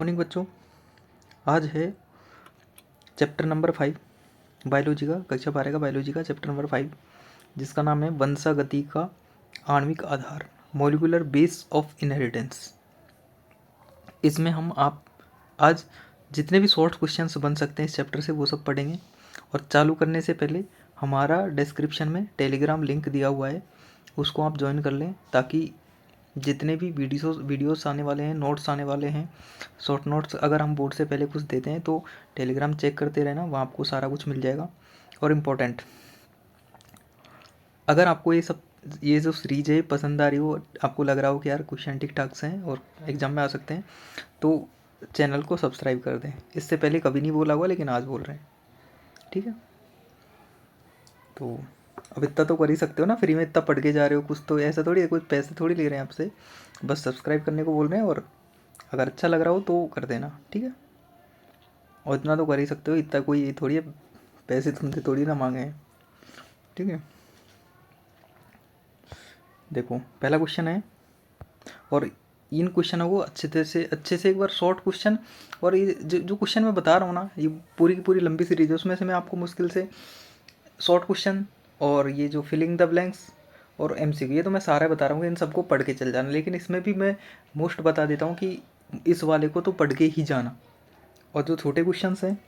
Morning बच्चों, आज है चैप्टर नंबर 5 बायोलॉजी का, कक्षा 12 का बायोलॉजी का चैप्टर नंबर 5, जिसका नाम है वंशागति का आणविक आधार, मॉलिक्यूलर बेस ऑफ इनहेरिटेंस। इसमें हम आप आज जितने भी शॉर्ट क्वेश्चंस बन सकते हैं इस चैप्टर से वो सब पढ़ेंगे। और चालू करने से पहले हमारा डिस्क्रिप्शन में टेलीग्राम लिंक दिया हुआ है, उसको आप ज्वाइन कर लें, ताकि जितने भी वीडियोस आने वाले हैं, नोट्स आने वाले हैं, शॉर्ट नोट्स अगर हम बोर्ड से पहले कुछ देते हैं तो टेलीग्राम चेक करते रहना, वहाँ आपको सारा कुछ मिल जाएगा। और इम्पोर्टेंट, अगर आपको ये जो सीरीज है पसंद आ रही हो, आपको लग रहा हो कि यार क्वेश्चन ठीक ठाक से हैं और एग्जाम में आ सकते हैं, तो चैनल को सब्सक्राइब कर दें। इससे पहले कभी नहीं बोला हुआ, लेकिन आज बोल रहे हैं, ठीक है। तो अब इतना तो कर ही सकते हो ना, फ्री में इतना पढ़ के जा रहे हो, कुछ तो ऐसा थोड़ी है, कुछ पैसे थोड़ी ले रहे हैं आपसे, बस सब्सक्राइब करने को बोल रहे हैं। और अगर अच्छा लग रहा हो तो कर देना, ठीक है। और इतना तो कर ही सकते हो, इतना कोई थोड़ी है, पैसे तुमसे थोड़ी ना मांगे हैं, ठीक है। देखो पहला क्वेश्चन है, और इन क्वेश्चनों को अच्छे से एक बार शॉर्ट क्वेश्चन, और ये जो क्वेश्चन मैं बता रहा हूँ ना, ये पूरी की पूरी लंबी सीरीज है, उसमें से मैं आपको मुश्किल से शॉर्ट क्वेश्चन और ये जो फिलिंग द ब्लैंक्स और एमसीक्यू, ये तो मैं सारा बता रहा हूँ, इन सबको पढ़ के चल जाना। लेकिन इसमें भी मैं मोस्ट बता देता हूँ कि इस वाले को तो पढ़ के ही जाना। और जो छोटे क्वेश्चंस हैं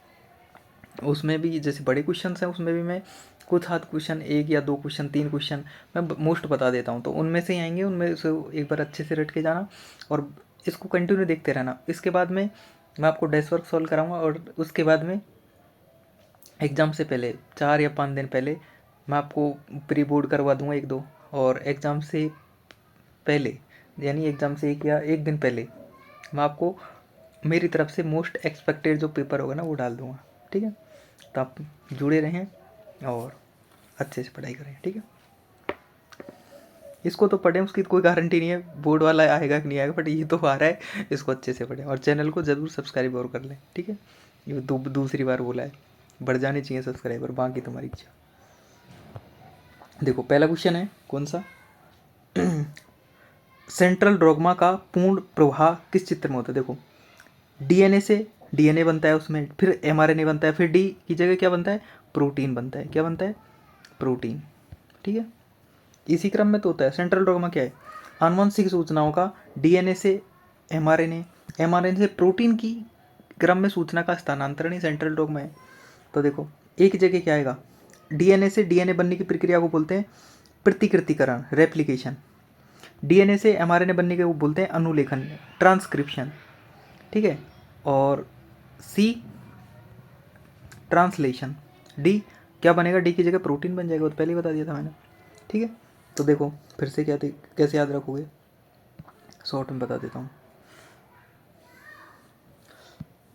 उसमें भी, जैसे बड़े क्वेश्चंस हैं उसमें भी मैं कुछ हाथ क्वेश्चन, 1 या 2 क्वेश्चन, 3 क्वेश्चन मैं मोस्ट बता देता हूँ, तो उनमें से ही आएंगे, उनमें से एक बार अच्छे से रट के जाना और इसको कंटिन्यू देखते रहना। इसके बाद में मैं आपको डेस्क वर्क सॉल्व कराऊंगा, और उसके बाद में एग्ज़ाम से पहले 4 या 5 दिन पहले मैं आपको प्री बोर्ड करवा दूंगा 1-2, और एग्ज़ाम से पहले यानी एग्ज़ाम से 1 दिन पहले मैं आपको मेरी तरफ से मोस्ट एक्सपेक्टेड जो पेपर होगा ना वो डाल दूंगा, ठीक है। तो आप जुड़े रहें और अच्छे से पढ़ाई करें, ठीक है। इसको तो पढ़ें, उसकी कोई गारंटी नहीं है बोर्ड वाला आएगा कि नहीं आएगा, बट ये तो आ रहा है, इसको अच्छे से पढ़ें और चैनल को ज़रूर सब्सक्राइब और कर लें, ठीक है। ये दूसरी बार बोला है, बढ़ जाने चाहिए सब्सक्राइबर, बाकी तुम्हारी इच्छा। देखो पहला क्वेश्चन है कौन सा, सेंट्रल डॉग्मा का पूर्ण प्रवाह किस चित्र में होता है। देखो डीएनए से डीएनए बनता है, उसमें फिर एमआरएनए बनता है, फिर डी की जगह क्या बनता है, प्रोटीन बनता है। क्या बनता है, प्रोटीन, ठीक है। इसी क्रम में तो होता है। सेंट्रल डॉग्मा क्या है, आनुवंशिक सूचनाओं का डीएनए से एमआरएनए, एमआरएनए से प्रोटीन की क्रम में सूचना का स्थानांतरण ही सेंट्रल डॉग्मा है। तो देखो एक जगह क्या आएगा, डीएनए से डीएनए बनने की प्रक्रिया को बोलते हैं प्रतिकृतिकरण, रेप्लिकेशन। डीएनए से एमआरएनए बनने के वो बोलते हैं अनुलेखन, ट्रांसक्रिप्शन, ठीक है। और सी ट्रांसलेशन। डी क्या बनेगा, डी की जगह प्रोटीन बन जाएगा, वो तो पहले ही बता दिया था मैंने, ठीक है। तो देखो फिर से क्या थी, कैसे याद रखोगे, शॉर्ट में बता देता हूँ।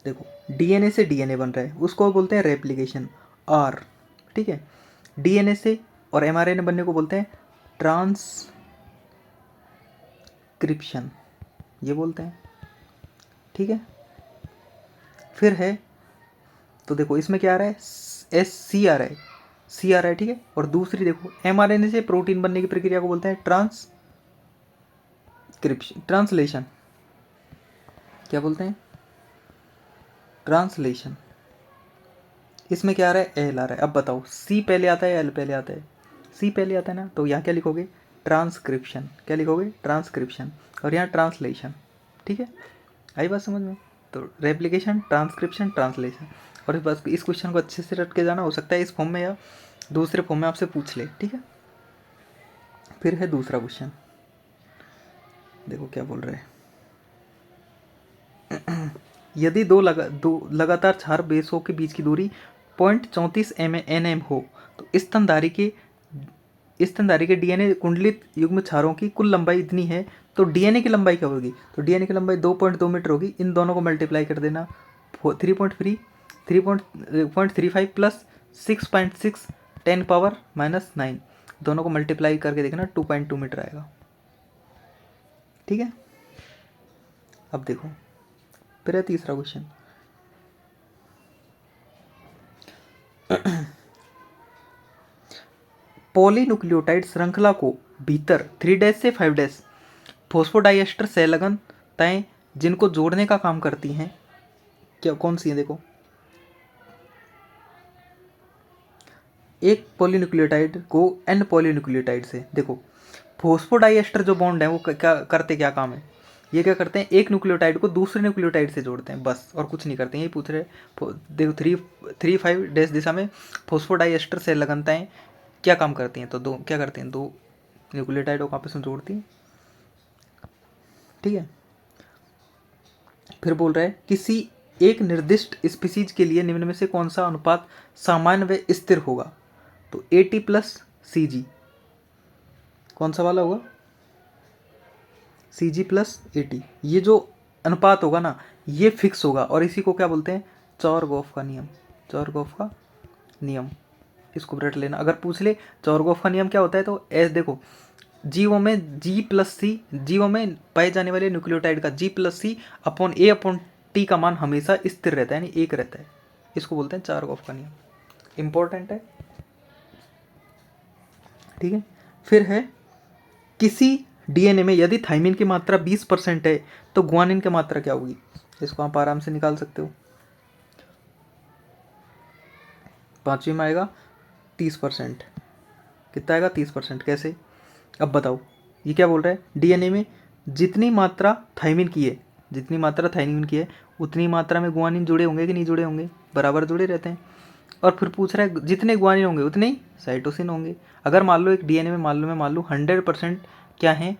देखो डीएनए से डीएनए बन रहा है, उसको बोलते हैं रेप्लिकेशन, आर, ठीक है। डीएनए से और एमआरएनए बनने को बोलते हैं ट्रांसक्रिप्शन, ये बोलते हैं, ठीक है। फिर है, तो देखो इसमें क्या आ रहा है, एस सी आ रहा है, सी आ रहा है, ठीक है। और दूसरी देखो एमआरएनए से प्रोटीन बनने की प्रक्रिया को बोलते हैं ट्रांसलेशन, क्या बोलते हैं, ट्रांसलेशन। इसमें क्या आ रहा है, एल आ रहा है। अब बताओ सी पहले आता है, एल पहले आता है, सी पहले आता है ना, तो यहाँ क्या लिखोगे, ट्रांसक्रिप्शन, क्या लिखोगे, ट्रांसक्रिप्शन, और यहाँ ट्रांसलेशन, ठीक है। आई बात समझ में। तो रेप्लिकेशन, ट्रांसक्रिप्शन, ट्रांसलेशन। और बस इस क्वेश्चन को अच्छे से रट के जाना, हो सकता है इस फॉर्म में या दूसरे फॉर्म में आपसे पूछ ले, ठीक है। फिर है दूसरा क्वेश्चन, देखो क्या बोल रहे हैं, यदि दो लगातार क्षार बेसों के बीच की दूरी 0.34 nm हो, तो स्तनधारी के डीएनए कुंडलित युग्म क्षारों की कुल लंबाई इतनी है, तो डीएनए की लंबाई क्या होगी, तो डीएनए की लंबाई 2.2 मीटर होगी। इन दोनों को मल्टीप्लाई कर देना, 3.35 प्लस 6.6 10⁻⁹ दोनों को मल्टीप्लाई करके देखना, 2.2 मीटर आएगा, ठीक है। अब देखो फिर है तीसरा क्वेश्चन, पॉलीन्यूक्लियोटाइड श्रृंखला को भीतर 3' से 5' फॉस्फोडाइएस्टर संलग्न तय जिनको जोड़ने का काम करती हैं, क्या कौन सी है? देखो, एक पॉलीन्यूक्लियोटाइड को n पॉलीन्यूक्लियोटाइड से, देखो फोस्फोडाइएस्टर जो बॉन्ड है वो क्या करते, क्या काम है? ये क्या करते हैं, एक न्यूक्लियोटाइड को दूसरे न्यूक्लियोटाइड से जोड़ते हैं, बस और कुछ नहीं करते हैं। यही पूछ रहे। देखो 3,5 दिशा में फोस्फोडाइएस्टर से लगनताएं क्या काम करती हैं? तो दो क्या करते हैं, दो न्यूक्लियोटाइडों को आपस में जोड़ती हैं। ठीक है। फिर बोल रहा है किसी एक निर्दिष्ट स्पीसीज के लिए निम्न में से कौन सा अनुपात सामान्य व स्थिर होगा? तो AT प्लस CG, कौन सा वाला होगा? CG plus AT। ये जो अनुपात होगा ना, ये फिक्स होगा, और इसी को क्या बोलते हैं? चौरगॉफ का नियम। चौरगॉफ का नियम, इसको रट लेना। अगर पूछ ले चौरगॉफ का नियम क्या होता है, तो ऐसे देखो, जीवों में G+C, जीवों में पाए जाने वाले न्यूक्लियोटाइड का G+C upon A upon T का मान हमेशा स्थिर रहता है, यानी एक रहता है। इसको बोलते हैं चौरगॉफ का नियम। इंपॉर्टेंट है। ठीक है। फिर है किसी DNA में यदि थाइमिन की मात्रा 20% है तो ग्वानिन की मात्रा क्या होगी? इसको आप आराम से निकाल सकते हो। 5वीं में आएगा 30%। कितना आएगा? 30%। कैसे? अब बताओ, ये क्या बोल रहा है? DNA में जितनी मात्रा थाइमिन की है, जितनी मात्रा थाइमिन की है उतनी मात्रा में ग्वानिन जुड़े होंगे कि नहीं जुड़े होंगे? बराबर जुड़े रहते हैं। और फिर पूछ रहा है जितने ग्वानिन होंगे उतने ही साइटोसिन होंगे। अगर मान लो एक DNA में मान लो 100% क्या है,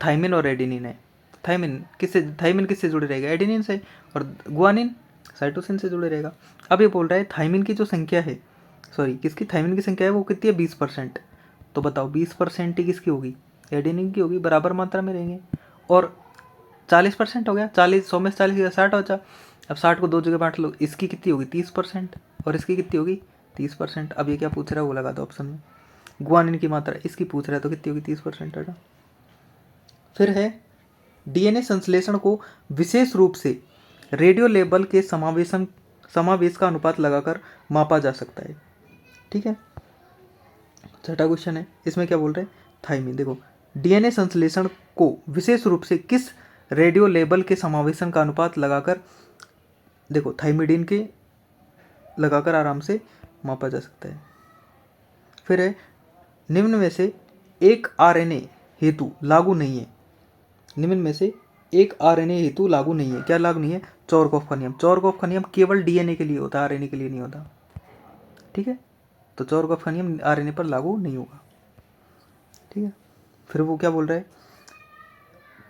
थाइमिन और एडेनिन है। थाइमिन किससे जुड़े रहेगा? एडेनिन से। और ग्वानिन साइटोसिन से जुड़े रहेगा। अब ये बोल रहा है थाइमिन की जो संख्या है, सॉरी किसकी, थाइमिन की संख्या है वो कितनी है? 20%। तो बताओ 20% ही किसकी होगी? एडेनिन की होगी, बराबर मात्रा में रहेंगे। और 40% हो गया, 40 100 में से 40 गया, 60 बचा। अब 60 को दो जगह बांट लो, इसकी कितनी होगी? 30%, और इसकी कितनी होगी? 30%। अब ये क्या पूछ रहा है वो लगा दो ऑप्शन में। ग्वानिन की मात्रा इसकी पूछ रहा है तो कितनी होगी? 30%। है ना। फिर है DNA संश्लेषण को विशेष रूप से रेडियो लेबल के समावेश का अनुपात लगाकर मापा जा सकता है। ठीक है। छठा क्वेश्चन है, इसमें क्या बोल रहे हैं? थाइमिन। देखो DNA संश्लेषण को विशेष रूप से किस रेडियो लेबल के समावेशन का अनुपात लगाकर, देखो थाइमिडीन के लगाकर आराम से मापा जा सकता है। फिर है निम्न में से एक RNA हेतु लागू नहीं है। निम्न में से एक RNA हेतु लागू नहीं है। क्या लागू नहीं है? चौरकॉफ का नियम। चौरकॉफ का नियम केवल DNA के लिए होता है, RNA के लिए नहीं होता। ठीक है। तो चौरकॉफ का नियम RNA पर लागू नहीं होगा। ठीक है। फिर वो क्या बोल रहा है?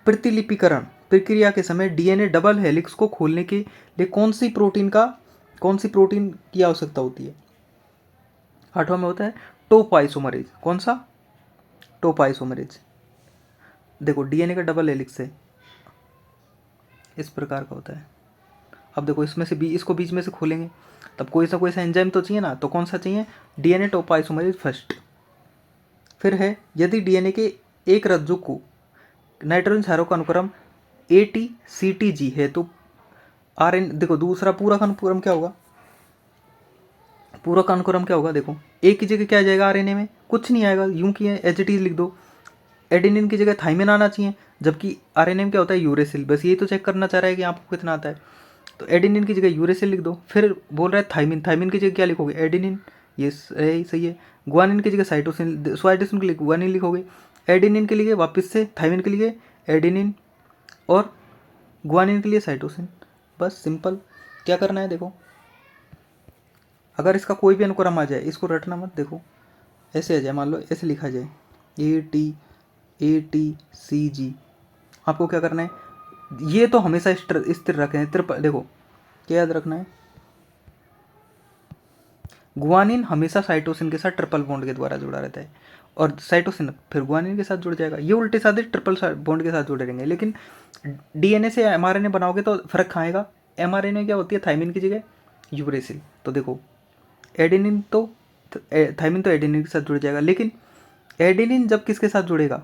प्रतिलिपिकरण प्रक्रिया के समय DNA डबल हेलिक्स को खोलने के लिए कौन सी प्रोटीन की आवश्यकता होती है? 8वां में होता है टोपाइसोमरेज। कौन सा? टोपाइसोमरेज। देखो DNA का डबल हेलिक्स है, इस प्रकार का होता है। अब देखो इसमें से इसको बीच में से खोलेंगे तब कोई सा एंजाइम तो चाहिए ना, तो कौन सा चाहिए? DNA topoisomerase first. फिर है यदि DNA के एक रज्जु को नाइट्रोजन क्षारों का अनुक्रम ATCTG है तो देखो दूसरा पूरक अनुक्रम क्या होगा? पूरक अनुक्रम क्या होगा? देखो एक की जगह क्या आ जाएगा? RNA में कुछ नहीं आएगा, यूं की एज इट इज लिख दो। एडेनिन की जगह थाइमिन आना चाहिए, जबकि RNA में क्या होता है? यूरेसिल। बस यही तो चेक करना चाह रहा है कि आपको कितना आता है। तो एडेनिन की जगह यूरेसिल लिख दो। फिर बोल रहा है थाइमिन की जगह क्या लिखोगे? एडेनिन। ये सही है। ग्वानिन की जगह साइटोसिन के लिए ग्वानिन लिखोगे। एडेनिन के लिए वापस से थाइमिन के लिए एडेनिन, और ग्वानिन के लिए साइटोसिन। बस सिंपल। क्या करना है? देखो अगर इसका कोई भी अनुक्रम आ जाए, इसको रटना मत। देखो ऐसे आ जाए, मान लो ऐसे लिखा जाए ATCG, आपको क्या करना है? ये तो हमेशा स्थिर रखें। देखो क्या याद रखना है? ग्वानिन हमेशा साइटोसिन के साथ ट्रिपल बॉन्ड के द्वारा जुड़ा रहता है, और साइटोसिन फिर ग्वानिन के साथ जुड़ जाएगा। ये उल्टे साधे ट्रिपल बॉन्ड के साथ जुड़े रहेंगे। लेकिन DNA से mRNA बनाओगे तो फर्क खाएगा। mRNA क्या होती है? थाइमिन की जगह यूरेसिल। तो देखो एडेनिन तो थाइमिन तो एडेनिन के साथ जुड़ जाएगा, लेकिन एडेनिन जब किसके साथ जुड़ेगा?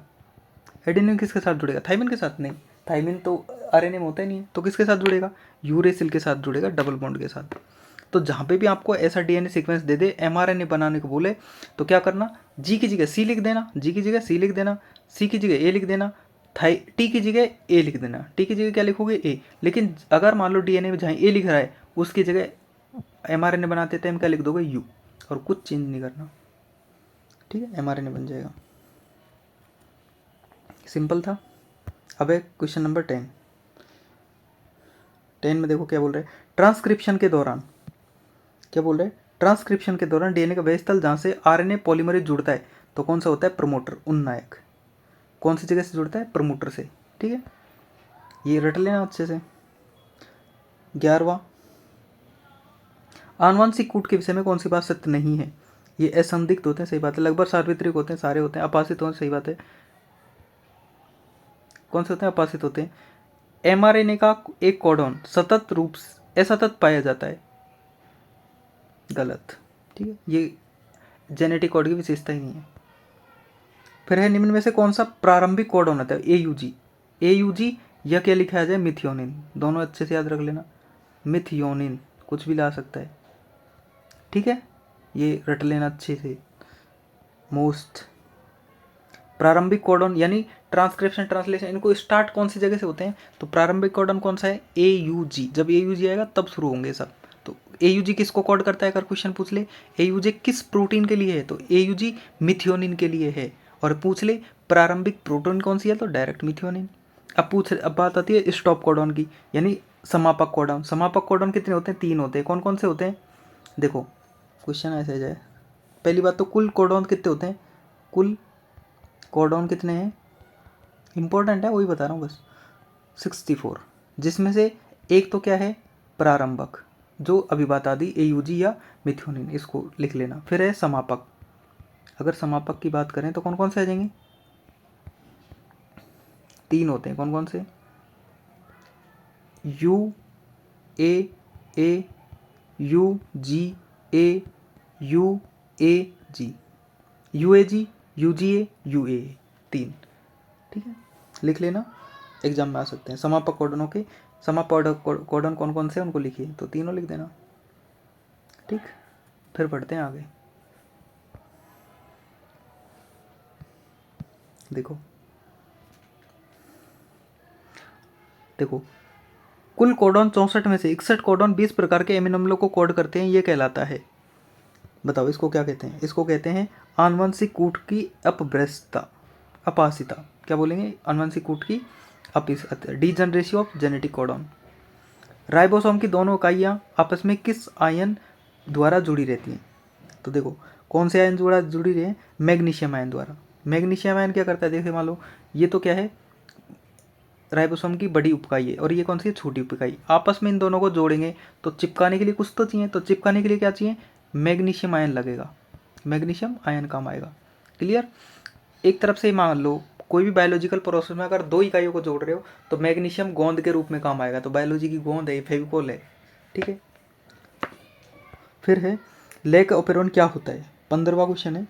एडेनिन किसके साथ जुड़ेगा? थाइमिन के साथ नहीं। थाइमिन तो RNA में होता ही नहीं है, तो किसके साथ जुड़ेगा? यूरेसिल के साथ जुड़ेगा, डबल बॉन्ड के साथ। तो जहाँ पे भी आपको ऐसा DNA सीक्वेंस दे दे, mRNA बनाने को बोले, तो क्या करना? G की जगह C लिख देना, G की जगह C लिख देना, C की जगह A लिख देना, टी की जगह ए लिख देना, टी की जगह क्या लिखोगे ए। लेकिन अगर मान लो डीएनए में जहाँ ए लिख रहा है उसकी जगह एमआरएनए बनाते टाइम क्या लिख दोगे यू, और कुछ चेंज नहीं करना, ठीक है, एमआरएनए बन जाएगा। सिंपल था। अब है क्वेश्चन नंबर 10 में देखो क्या बोल रहे हैं, ट्रांसक्रिप्शन के दौरान क्या बोल रहे हैं, ट्रांसक्रिप्शन के दौरान डीएनए का वह स्थल जहाँ से आरएनए पॉलीमरेज जुड़ता है तो कौन सा होता है, प्रमोटर, उन्नायक। कौन सी जगह से जुड़ता है, प्रमोटर से, ठीक है, ये रट लेना अच्छे से। 11वां, आनुवंशिक कूट के विषय में कौन सी बात सत्य नहीं है, ये असंदिग्ध होते हैं, सही बात है, लगभग सार्वत्रिक होते हैं, सारे होते हैं, अपासित होते हैं, सही बात है, कौन से होते हैं, अपासित होते हैं। एमआरएनए का एक कोडॉन सतत रूप से असतत पाया जाता है, गलत, ठीक है, ये जेनेटिक कोड की विशेषता ही नहीं है। फिर है निम्न में से कौन सा प्रारंभिक कोडॉन होता है, एयूजी, एयूजी या क्या लिखा जाए, मिथियोनिन, दोनों अच्छे से याद रख लेना, मिथियोनिन कुछ भी ला सकता है, ठीक है, ये रट लेना अच्छे से। मोस्ट प्रारंभिक कोडॉन यानी ट्रांसक्रिप्शन ट्रांसलेशन, इनको स्टार्ट कौन सी जगह से होते हैं, तो प्रारंभिक कोडॉन कौन सा है, एयूजी, जब एयूजी आएगा तब शुरू होंगे सब। तो एयूजी किसको कोड करता है, अगर क्वेश्चन पूछ ले एयूजी किस प्रोटीन के लिए है, तो एयूजी मिथियोनिन के लिए है, और पूछ ले प्रारंभिक प्रोटीन कौन सी है, तो डायरेक्ट मिथियोनिन। अब बात आती है स्टॉप कोडॉन की, यानी समापक कोडॉन। समापक कोडॉन कितने होते हैं, 3 होते हैं, कौन कौन से होते हैं, देखो क्वेश्चन ऐसे जाए। पहली बात तो कुल कोडॉन कितने होते हैं, कुल कोडॉन कितने हैं, इंपॉर्टेंट है वही बता रहा हूँ बस, 64, जिसमें से एक तो क्या है, प्रारंभक, जो अभी बता दी, एयूजी या मिथियोनिन, इसको लिख लेना। फिर है समापक, अगर समापक की बात करें तो कौन कौन से आ जाएंगे, 3 होते हैं, कौन कौन से, U A U G A U A G, U A G, U G A, U A, 3, ठीक है, लिख लेना, एग्जाम में आ सकते हैं। समापक कोडोनों के समापक कोडन कौन कौन से उनको लिखिए, तो तीनों लिख देना, ठीक। फिर पढ़ते हैं आगे, देखो देखो कुल कोडॉन 64 में से 61 कोडॉन 20 प्रकार के एमिनो अम्लों को कोड करते हैं, ये कहलाता है, बताओ इसको क्या कहते हैं, इसको कहते हैं आनुवंशिक कूट की अपभ्रष्टता, अपासिता, क्या बोलेंगे, आनुवंशिक कूट की degeneracy of genetic codon. Ribosome की दोनों इकाइयाँ आपस में किस आयन द्वारा जुड़ी रहती हैं, तो देखो कौन से आयन जुड़ी रहे हैं, मैग्नीशियम आयन द्वारा। मैग्नीशियम आयन क्या करता है, देखिए मान लो ये तो क्या है, राइबोसोम की बड़ी उपइकाई है, और ये कौन सी है, छोटी उपइकाई। आपस में इन दोनों को जोड़ेंगे तो चिपकाने के लिए कुछ तो चाहिए, तो चिपकाने के लिए क्या चाहिए, मैग्नीशियम आयन लगेगा, मैग्नीशियम आयन काम आएगा, क्लियर। एक तरफ से मान लो कोई भी बायोलॉजिकल प्रोसेस में अगर 2 इकाइयों को जोड़ रहे हो तो मैग्नीशियम गोंद के रूप में काम आएगा, तो बायोलॉजी की गोंद है, फेविकोल है, ठीक है। फिर है लेक ओपेरॉन क्या होता है, 15वां क्वेश्चन है,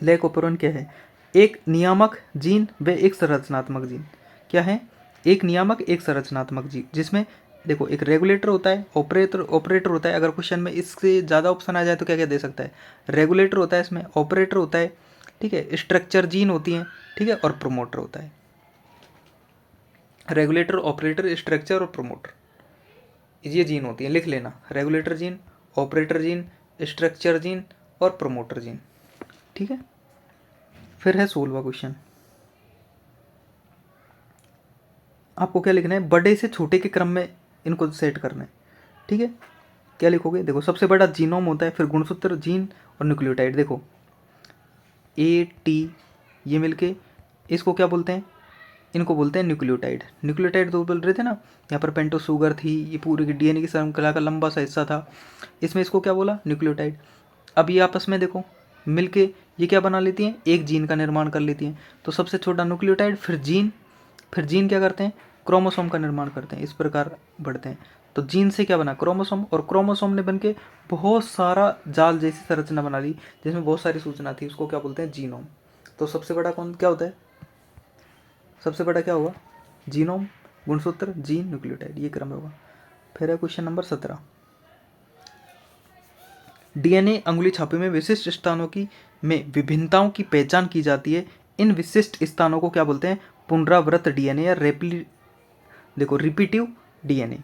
लेक ओपेरॉन क्या है, एक नियामक जीन व एक संरचनात्मक जीन, क्या है, एक नियामक एक संरचनात्मक जीन, जिसमें देखो एक रेगुलेटर होता है, ऑपरेटर होता है, अगर क्वेश्चन में इससे ज़्यादा ऑप्शन आ जाए तो क्या क्या दे सकता है, रेगुलेटर होता है, इसमें ऑपरेटर होता है, ठीक है, स्ट्रक्चर जीन होती हैं, ठीक है, और प्रोमोटर होता है। रेगुलेटर, ऑपरेटर, स्ट्रक्चर और प्रोमोटर, ये जीन होती हैं, लिख लेना, regulator gene, operator gene, structure gene और प्रोमोटर जीन, ठीक है। फिर है 16वां क्वेश्चन, आपको क्या लिखना है, बड़े से छोटे के क्रम में इनको सेट करना है, ठीक है। क्या लिखोगे, देखो सबसे बड़ा जीनोम होता है, फिर गुणसूत्र, जीन और न्यूक्लियोटाइड, देखो ए टी ये मिलके इसको क्या बोलते हैं, इनको बोलते हैं न्यूक्लियोटाइड। न्यूक्लियोटाइड तो बोल रहे थे ना, यहाँ पर पेंटो शुगर थी, ये पूरी डीएनए की श्रृंखला का लंबा सा हिस्सा था, इसमें इसको क्या बोला, न्यूक्लियोटाइड। अब ये आपस में देखो मिलके ये क्या बना लेती हैं, एक जीन का निर्माण कर लेती हैं, तो सबसे छोटा न्यूक्लियोटाइड, फिर जीन क्या करते हैं, क्रोमोसोम का निर्माण करते हैं, इस प्रकार बढ़ते हैं। तो जीन से क्या बना, क्रोमोसोम, और क्रोमोसोम ने बनके बहुत सारा जाल जैसी संरचना बना ली, जिसमें बहुत सारी सूचना थी, उसको क्या बोलते हैं, जीनोम। तो सबसे बड़ा कौन क्या होता है, सबसे बड़ा क्या होगा, जीनोम, गुणसूत्र, जीन, न्यूक्लियोटाइड, ये क्रम होगा। फिर है क्वेश्चन नंबर 17, डीएनए अंगुली छापे में विशिष्ट स्थानों की में विभिन्नताओं की पहचान की जाती है, इन विशिष्ट स्थानों को क्या बोलते हैं, पुनरावृत्त डीएनए या देखो रिपीटिव डीएनए,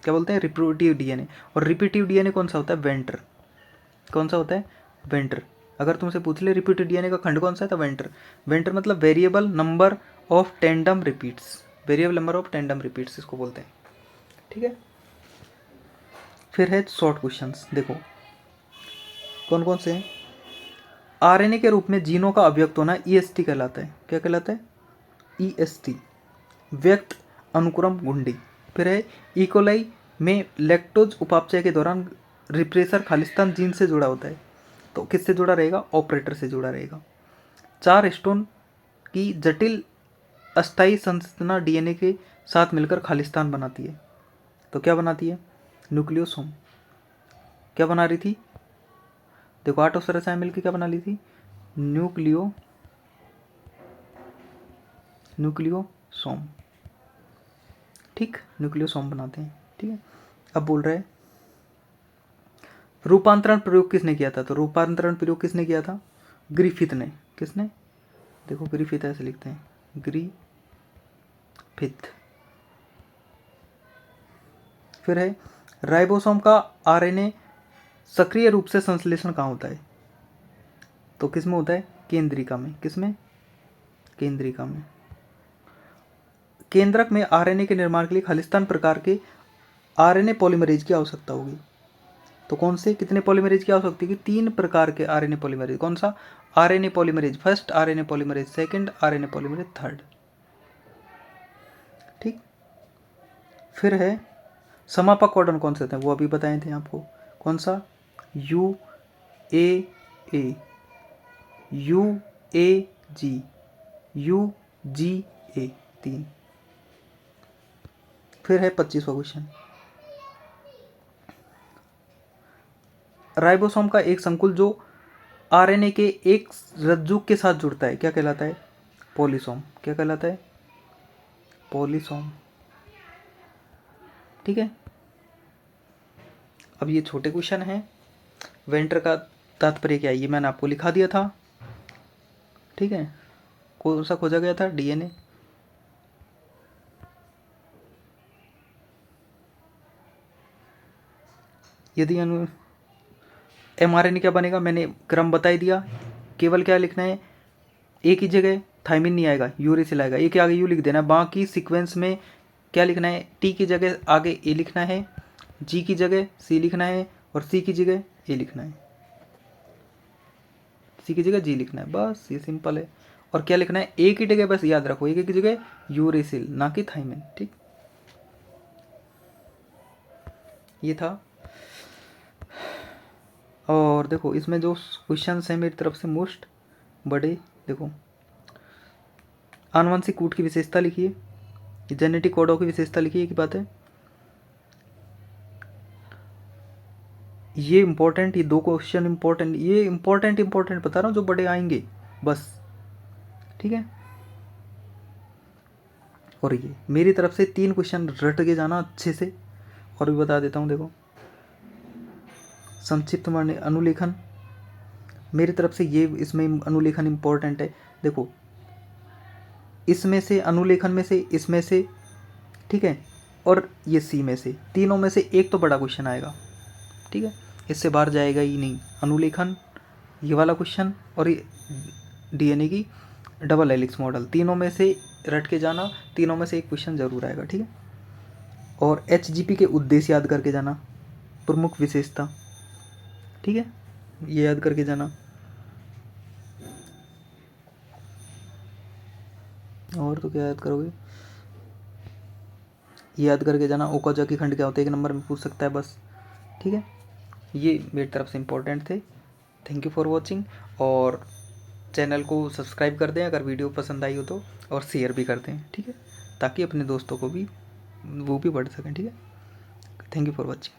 क्या बोलते हैं, रिपीटिव डीएनए। और रिपीटिव डीएनए कौन सा होता है, वेंटर। कौन सा होता है, वेंटर। अगर तुमसे पूछ ले रिपीटिव डीएनए का खंड कौन सा है, तो वेंटर। वेंटर मतलब variable number of tandem repeats, variable number of tandem repeats इसको बोलते हैं, ठीक है। फिर है शॉर्ट क्वेश्चंस, देखो कौन कौन से हैं। आरएनए के रूप में जीनों का अव्यक्त होना ईएसटी कहलाता है, क्या कहलाता है, ईएसटी, व्यक्त अनुक्रम गुंडी। फिर है इकोलाई में लैक्टोज उपापचय के दौरान रिप्रेसर खालिस्तान जीन से जुड़ा होता है, तो किससे जुड़ा रहेगा, ऑपरेटर से जुड़ा रहेगा। 4 स्टोन की जटिल अस्थायी संरचना डीएनए के साथ मिलकर खालिस्तान बनाती है, तो क्या बनाती है, न्यूक्लियोसोम। क्या बना रही थी, देखो 8 रसायन मिलकर क्या बना ली थी, न्यूक्लियोसोम, ठीक, न्यूक्लियोसोम बनाते हैं, ठीक है। अब बोल रहे हैं रूपांतरण प्रयोग किसने किया था, तो रूपांतरण प्रयोग किसने किया था, ग्रिफिथ ने। किसने, देखो ग्रिफिथ ऐसे लिखते हैं, ग्रिफिथ। फिर है राइबोसोम का आरएनए सक्रिय रूप से संश्लेषण कहाँ होता है, तो किस में होता है, केंद्रिका में। किसमें, केंद्रिका में। केंद्रक में आरएनए के निर्माण के लिए खालिस्तान प्रकार के आरएनए पॉलीमरेज की आवश्यकता होगी, तो कौन से कितने पॉलीमरेज की आवश्यकता होगी, 3 प्रकार के आरएनए पॉलीमरेज। कौन सा, RNA polymerase first, RNA polymerase second, RNA polymerase third, ठीक। फिर है समापक कोडन कौन से होते हैं, वो अभी बताए थे आपको, कौन सा, U A, U A G, U G A, 3। फिर है 25वां क्वेश्चन, राइबोसोम का एक संकुल जो आरएनए के एक रज्जु के साथ जुड़ता है क्या कहलाता है, पॉलीसोम। क्या कहलाता है, पॉलीसोम, ठीक है। अब ये छोटे क्वेश्चन हैं, वेंटर का तात्पर्य क्या है ये मैंने आपको लिखा दिया था, ठीक है। कौन सा खोजा गया था, डीएनए। यदि एमआरएनए क्या बनेगा, मैंने क्रम बता ही दिया, केवल क्या लिखना है, एक ही जगह थाइमिन नहीं आएगा, यूरेसिल आएगा, एक आगे यू लिख देना, बाकी सीक्वेंस में क्या लिखना है, टी की जगह आगे ए लिखना है, जी की जगह सी लिखना है, और सी की जगह ए लिखना है, सी की जगह जी लिखना है, बस ये सिंपल है। और क्या लिखना है, एक ही जगह बस याद रखो, एक ही जगह यूरेसिल, ना कि थाइमिन, ठीक। ये था। और देखो इसमें जो क्वेश्चन हैं मेरी तरफ से मोस्ट बड़े, देखो आनुवंशिक कूट की विशेषता लिखिए, जेनेटिक कोडों की विशेषता लिखिए, की बात है ये इंपॉर्टेंट, ये 2 क्वेश्चन इंपॉर्टेंट, ये इंपॉर्टेंट बता रहा हूँ जो बड़े आएंगे बस, ठीक है। और ये मेरी तरफ से 3 क्वेश्चन रट के जाना अच्छे से, और भी बता देता हूँ, देखो संक्षिप्त में अनुलेखन मेरी तरफ से, ये इसमें अनुलेखन इंपॉर्टेंट है, देखो इसमें से अनुलेखन में से, इसमें से, ठीक है, और ये सी में से, तीनों में से एक तो बड़ा क्वेश्चन आएगा, ठीक है, इससे बाहर जाएगा ही नहीं। अनुलेखन, ये वाला क्वेश्चन, और ये डीएनए की डबल हेलिक्स मॉडल, तीनों में से रट के जाना, तीनों में से एक क्वेश्चन जरूर आएगा, ठीक है। और एचजीपी के उद्देश्य याद करके जाना, प्रमुख विशेषता, ठीक है, ये याद करके जाना। और तो क्या याद करोगे, ये याद करके जाना, ओकाजाकी खंड क्या होता है, 1 नंबर में पूछ सकता है बस, ठीक है। ये मेरी तरफ से इम्पोर्टेंट थे। थैंक यू फॉर वॉचिंग, और चैनल को सब्सक्राइब कर दें अगर वीडियो पसंद आई हो तो, और शेयर भी कर दें, ठीक है, ताकि अपने दोस्तों को भी वो भी बढ़ सकें, ठीक है। Thank you for watching.